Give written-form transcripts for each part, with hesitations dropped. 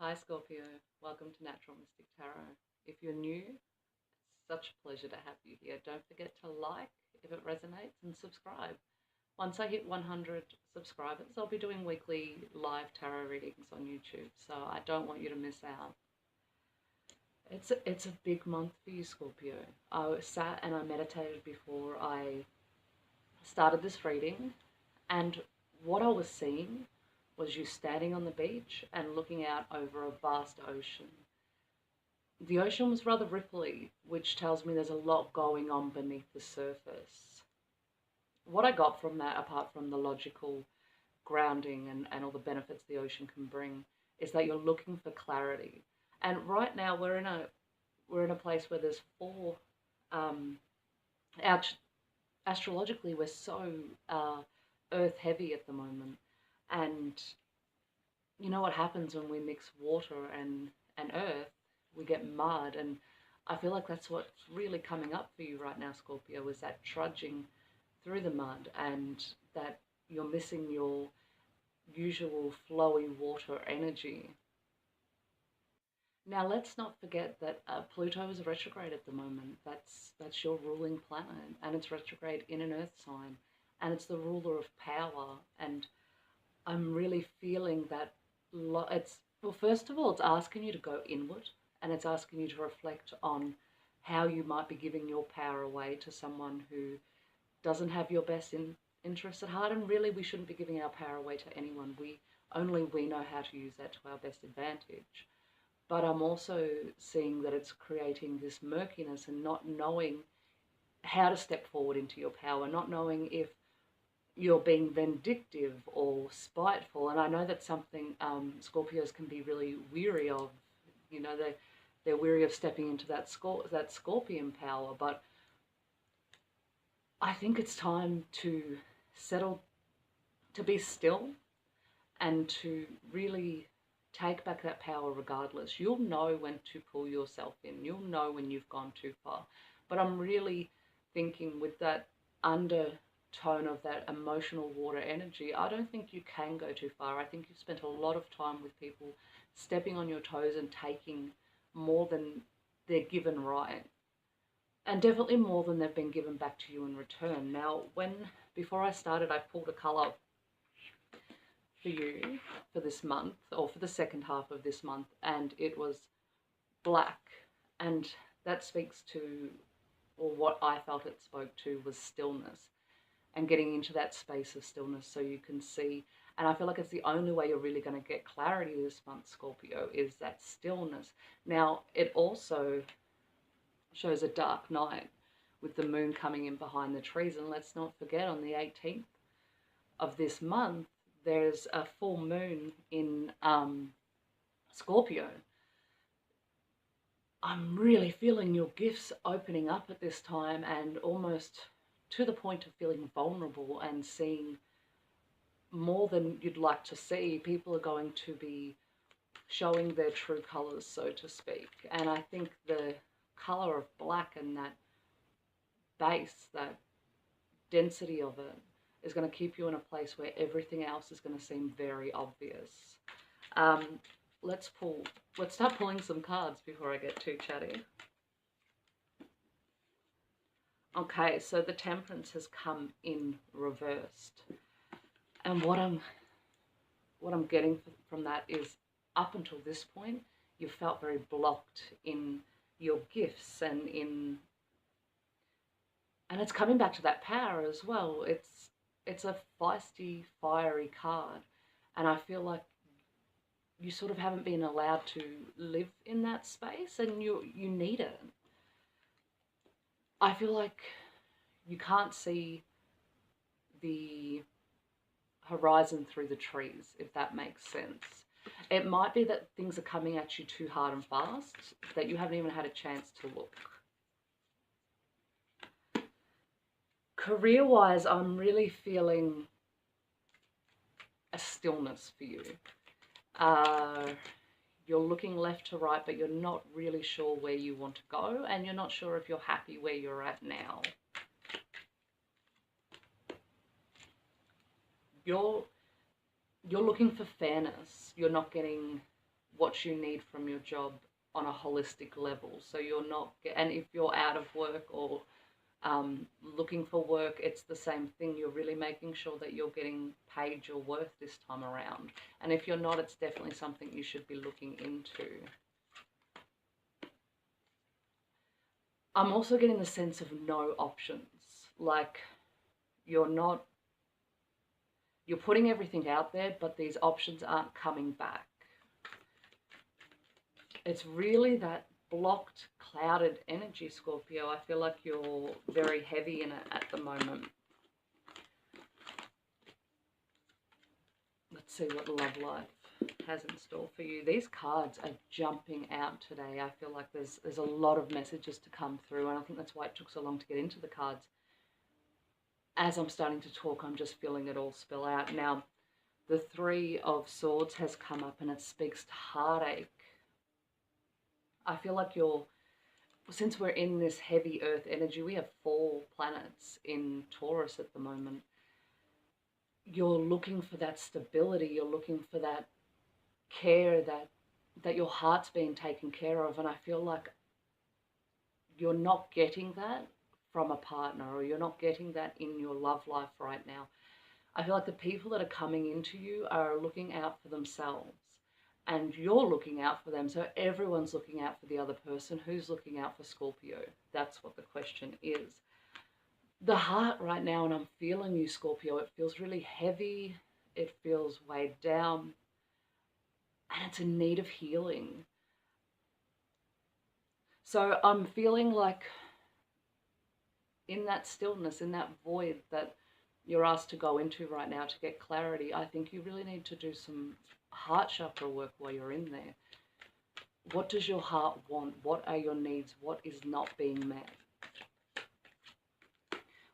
Hi Scorpio, welcome to Natural Mystic Tarot. If you're new, it's such a pleasure to have you here. Don't forget to like if it resonates and subscribe. Once I hit 100 subscribers, I'll be doing weekly live tarot readings on YouTube, so I don't want you to miss out. It's a big month for you, Scorpio. I sat and I meditated before I started this reading, and what I was seeing was you standing on the beach and looking out over a vast ocean. The ocean was rather ripply, which tells me there's a lot going on beneath the surface. What I got from that, apart from the logical grounding and all the benefits the ocean can bring, is that you're looking for clarity. And right now we're in a place where there's four astrologically we're so earth heavy at the moment, and you know what happens when we mix water and earth? We get mud, and I feel like that's what's really coming up for you right now, Scorpio, is that trudging through the mud, and that you're missing your usual flowy water energy. Now, let's not forget that Pluto is retrograde at the moment. That's your ruling planet, and it's retrograde in an earth sign, and it's the ruler of power. And I'm really feeling that well, first of all, it's asking you to go inward, and it's asking you to reflect on how you might be giving your power away to someone who doesn't have your best interests at heart. And really, we shouldn't be giving our power away to anyone. Only we know how to use that to our best advantage. But I'm also seeing that it's creating this murkiness and not knowing how to step forward into your power, not knowing if you're being vindictive or spiteful. And I know that's something Scorpios can be really weary of. You know, they're weary of stepping into that scorpion power. But I think it's time to settle, to be still, and to really take back that power regardless. You'll know when to pull yourself in. You'll know when you've gone too far. But I'm really thinking with that undertone of that emotional water energy, I don't think you can go too far. I think you've spent a lot of time with people stepping on your toes and taking more than they're given right. And definitely more than they've been given back to you in return. Now, before I started, I pulled a colour for you for this month, or for the second half of this month, and it was black. And that speaks to, or what I felt it spoke to, was stillness, and getting into that space of stillness so you can see. And I feel like it's the only way you're really going to get clarity this month, Scorpio, is that stillness. Now, it also shows a dark night with the moon coming in behind the trees. And let's not forget, on the 18th of this month, there's a full moon in Scorpio. I'm really feeling your gifts opening up at this time, and almost to the point of feeling vulnerable and seeing more than you'd like to see. People are going to be showing their true colours, so to speak. And I think the colour of black and that base, that density of it, is going to keep you in a place where everything else is going to seem very obvious. Let's start pulling some cards before I get too chatty. Okay, so the Temperance has come in reversed. And what I'm getting from that is, up until this point, you felt very blocked in your gifts and it's coming back to that power as well. It's a feisty, fiery card, and I feel like you sort of haven't been allowed to live in that space, and you need it. I feel like you can't see the horizon through the trees, if that makes sense. It might be that things are coming at you too hard and fast, that you haven't even had a chance to look. Career-wise, I'm really feeling a stillness for you. You're looking left to right, but you're not really sure where you want to go, and you're not sure if you're happy where you're at now. You're looking for fairness. You're not getting what you need from your job on a holistic level. So you're not, and if you're out of work or looking for work, it's the same thing. You're really making sure that you're getting paid your worth this time around. And if you're not, it's definitely something you should be looking into. I'm also getting the sense of no options. Like you're putting everything out there, but these options aren't coming back. It's really that blocked, clouded energy, Scorpio. I feel like you're very heavy in it at the moment. Let's see what love life has in store for you. These cards are jumping out today. I feel like there's a lot of messages to come through, and I think that's why it took so long to get into the cards. As I'm starting to talk, I'm just feeling it all spill out. Now, the Three of Swords has come up, and it speaks to heartache. I feel like since we're in this heavy earth energy, we have 4 planets in Taurus at the moment. You're looking for that stability, you're looking for that care, that your heart's being taken care of, and I feel like you're not getting that from a partner, or you're not getting that in your love life right now. I feel like the people that are coming into you are looking out for themselves, and you're looking out for them. So everyone's looking out for the other person. Who's looking out for Scorpio? That's what the question is. The heart right now, and I'm feeling you, Scorpio, it feels really heavy. It feels weighed down, and it's in need of healing. So I'm feeling like in that stillness, in that void that you're asked to go into right now to get clarity, I think you really need to do some heart chakra work while you're in there. What does your heart want? What are your needs? What is not being met?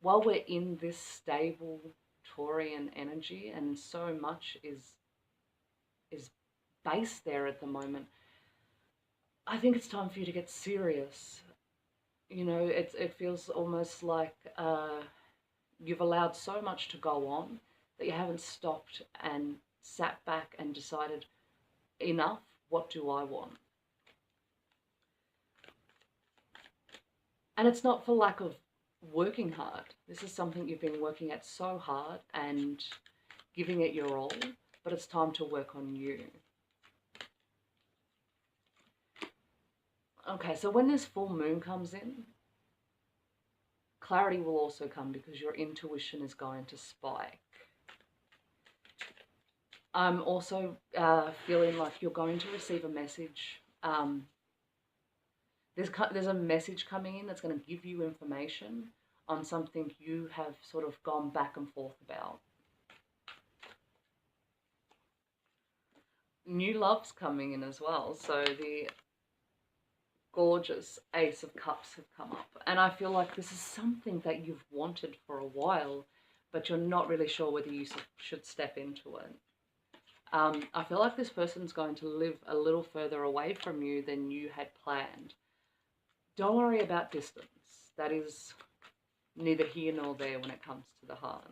While we're in this stable Taurian energy, and so much is based there at the moment, I think it's time for you to get serious. You know, it feels almost like you've allowed so much to go on that you haven't stopped and sat back and decided, enough, what do I want? And it's not for lack of working hard. This is something you've been working at so hard and giving it your all, but it's time to work on you. Okay, so when this full moon comes in, clarity will also come because your intuition is going to spike. I'm also feeling like you're going to receive a message. There's a message coming in that's going to give you information on something you have sort of gone back and forth about. New love's coming in as well. So the gorgeous Ace of Cups have come up. And I feel like this is something that you've wanted for a while, but you're not really sure whether you should step into it. I feel like this person's going to live a little further away from you than you had planned. Don't worry about distance. That is neither here nor there when it comes to the heart.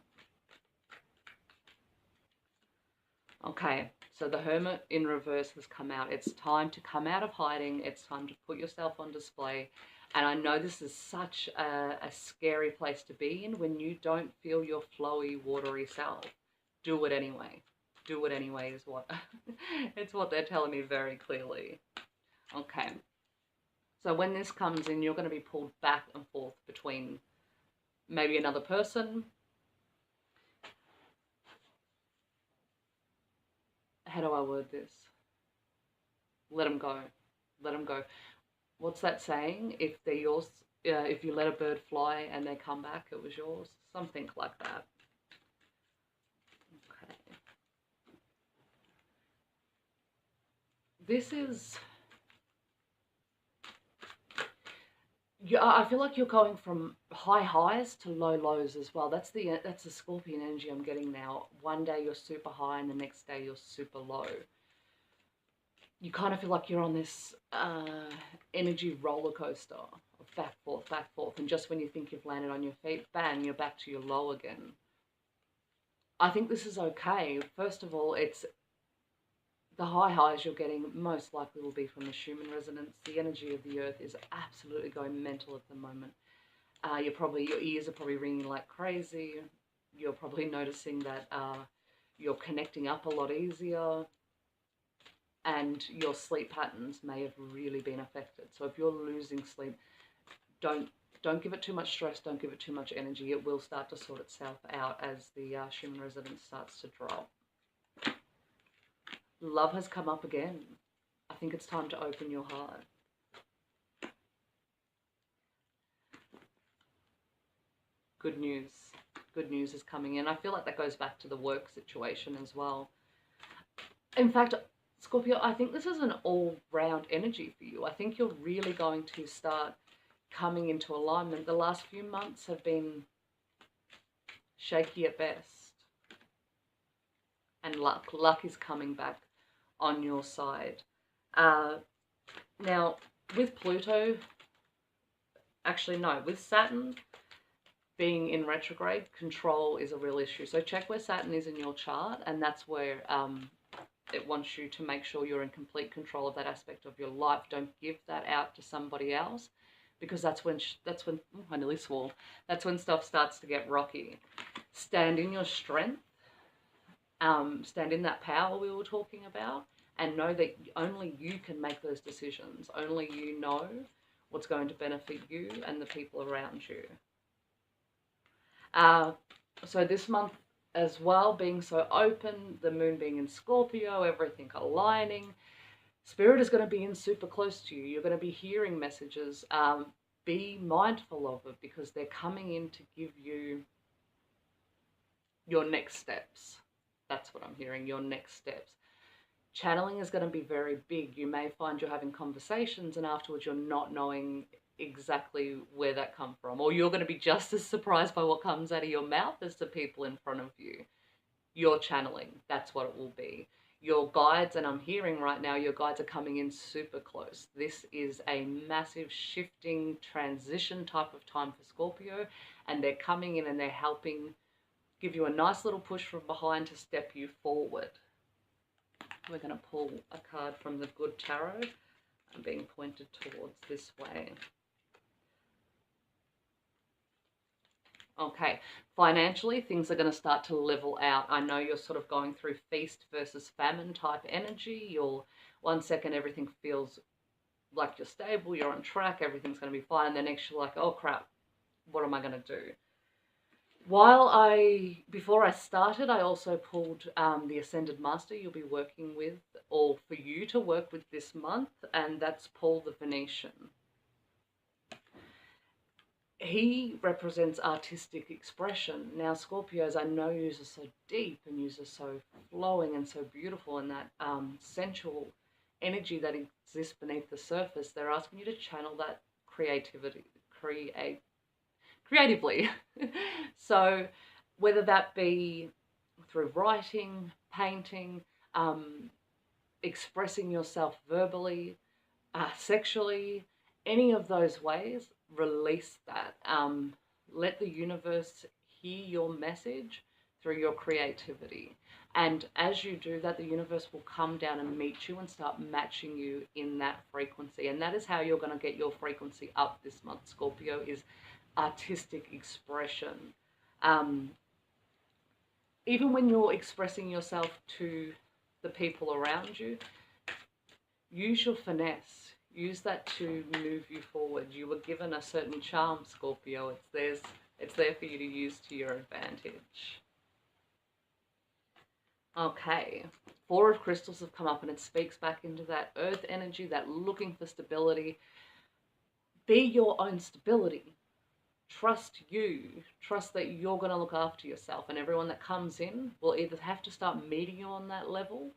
Okay, so the Hermit in reverse has come out. It's time to come out of hiding. It's time to put yourself on display. And I know this is such a scary place to be in when you don't feel your flowy, watery self. Do it anyway. Do it anyway is what it's what they're telling me very clearly. Okay. So when this comes in, you're going to be pulled back and forth between maybe another person. How do I word this? Let them go. Let them go. What's that saying? If they're yours, if you let a bird fly and they come back, it was yours. Something like that. Okay. This is... I feel like you're going from high highs to low lows as well. That's the Scorpion energy I'm getting now. One day you're super high and the next day you're super low. You kind of feel like you're on this energy roller coaster of back, forth. And just when you think you've landed on your feet, bang, you're back to your low again. I think this is okay. First of all, the high highs you're getting most likely will be from the Schumann resonance. The energy of the earth is absolutely going mental at the moment. Your ears are probably ringing like crazy. You're probably noticing that you're connecting up a lot easier, and your sleep patterns may have really been affected. So if you're losing sleep, don't give it too much stress. Don't give it too much energy. It will start to sort itself out as the Schumann resonance starts to drop. Love has come up again. I think it's time to open your heart. Good news. Good news is coming in. I feel like that goes back to the work situation as well. In fact, Scorpio, I think this is an all-round energy for you. I think you're really going to start coming into alignment. The last few months have been shaky at best. And luck is coming back on your side. Now, with Pluto, actually no, with Saturn being in retrograde, control is a real issue. So check where Saturn is in your chart, and that's where it wants you to make sure you're in complete control of that aspect of your life. Don't give that out to somebody else, because that's when I nearly swore. That's when stuff starts to get rocky. Stand in your strength. Stand in that power we were talking about, and know that only you can make those decisions. Only you know what's going to benefit you and the people around you. So this month as well, being so open, the moon being in Scorpio, everything aligning, Spirit is going to be in super close to you. You're going to be hearing messages. Be mindful of it, because they're coming in to give you your next steps. That's what I'm hearing, your next steps. Channeling is going to be very big. You may find you're having conversations and afterwards you're not knowing exactly where that come from, or you're going to be just as surprised by what comes out of your mouth as the people in front of you. You're channeling. That's what it will be. Your guides, and I'm hearing right now, your guides are coming in super close. This is a massive shifting transition type of time for Scorpio, and they're coming in and they're helping give you a nice little push from behind to step you forward. We're going to pull a card from the Good Tarot. I'm being pointed towards this way. Okay, financially, things are going to start to level out. I know you're sort of going through feast versus famine type energy. You're 1 second, everything feels like you're stable, you're on track, everything's going to be fine. The next you're like, oh crap, what am I going to do? Before I started, I also pulled the Ascended Master you'll be working with, or for you to work with this month, and that's Paul the Venetian. He represents artistic expression. Now, Scorpios, I know yours are so deep and yours are so flowing and so beautiful, and that sensual energy that exists beneath the surface. They're asking you to channel that creatively. So whether that be through writing, painting, expressing yourself verbally, sexually, any of those ways, release that. Let the universe hear your message through your creativity. And as you do that, the universe will come down and meet you and start matching you in that frequency. And that is how you're going to get your frequency up this month, Scorpio, is artistic expression. Even when you're expressing yourself to the people around you, use your finesse. Use that to move you forward. You were given a certain charm, Scorpio. It's there for you to use to your advantage. Okay, Four of Crystals have come up, and it speaks back into that earth energy, that looking for stability. Be your own stability. Trust you. Trust that you're going to look after yourself, and everyone that comes in will either have to start meeting you on that level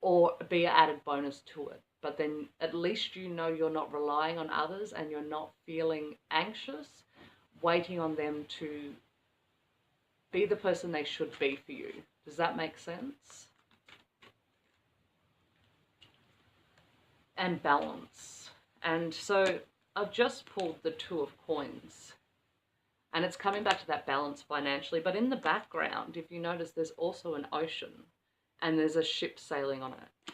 or be an added bonus to it. But then at least you know you're not relying on others and you're not feeling anxious, waiting on them to be the person they should be for you. Does that make sense? And balance. And so I've just pulled the Two of Coins. And it's coming back to that balance financially. But in the background, if you notice, there's also an ocean. and there's a ship sailing on it.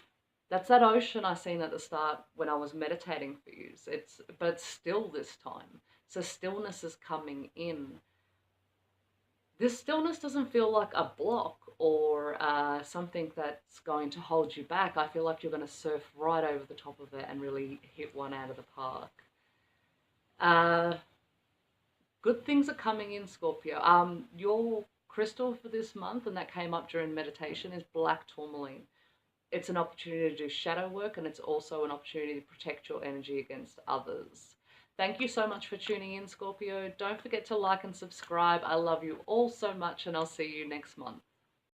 That's that ocean I seen at the start when I was meditating for you. But it's still this time. So stillness is coming in. This stillness doesn't feel like a block or something that's going to hold you back. I feel like you're going to surf right over the top of it and really hit one out of the park. Good things are coming in, Scorpio. Your crystal for this month, and that came up during meditation, is black tourmaline. It's an opportunity to do shadow work, and it's also an opportunity to protect your energy against others. Thank you so much for tuning in, Scorpio. Don't forget to like and subscribe. I love you all so much, and I'll see you next month.